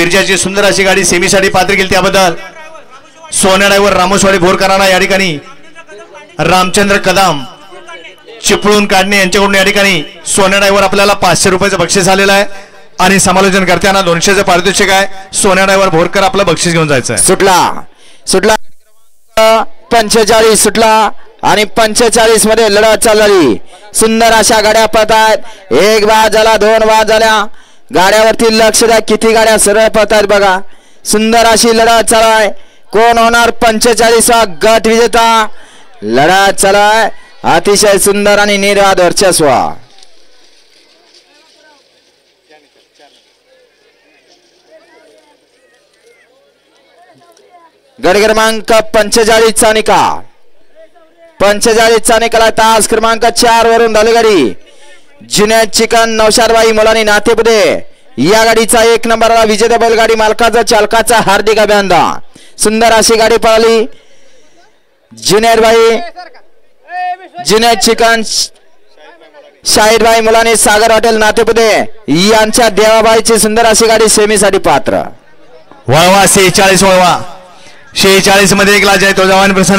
मिर्जाची सुंदर अशी गाडी सेमीसाठी पात्र केली त्याबद्दल सोन्या ड्रायव्हर रामोसवाडी भोरकरांना या ठिकाणी रामचंद्र कदम चिपळूण काढणे यांच्याकडून या ठिकाणी सोन्या ड्रायव्हर आपल्याला 500 रुपयाचं बक्षीस आलेलं आहे आणि समालोचन करताना 200चं पारितोषिक आहे। सोन्या ड्रायव्हर भोरकर आपलं बक्षीस घेऊन जायचं आहे। सुटला 45 सुटला आणि 45 मध्ये लढत चालली। सुंदर अशा गाड्या पळतात। एक बाद झाला, 2 बाद झाल्या। गाड्यावरती लक्ष द्या, किती गाड्या सरळ पळतात बघा। सुंदर अशी लढत चालू आहे। कोण होणार 45वा गट विजेता? लढत चालू आहे अतिशय सुंदर आणि निर्वाद वर्चस्व। गट क्रमांक 45 चा निकाल 45 चा निकाल तास क्रमांक 4 वरून धावली गाडी जुनैद चिकन नौशादबाई मुलानी नातेपुते या गाडीचा 1 नंबरला विजेता बैलगाडी मालकाचा चालकाचा हार्दिक अभिनंदन। सुंदर अशी गाडी पळाली। जुनैद चिकन शाहिदबाई मुलानी सागर हॉटेल नातेपुते यांच्या देवाबाईची सुंदर अशी गाडी सेमीसाठी पात्र। वळवा 46 वळवा 46 मध्ये एक लाज आहे तो जवान प्रसन्न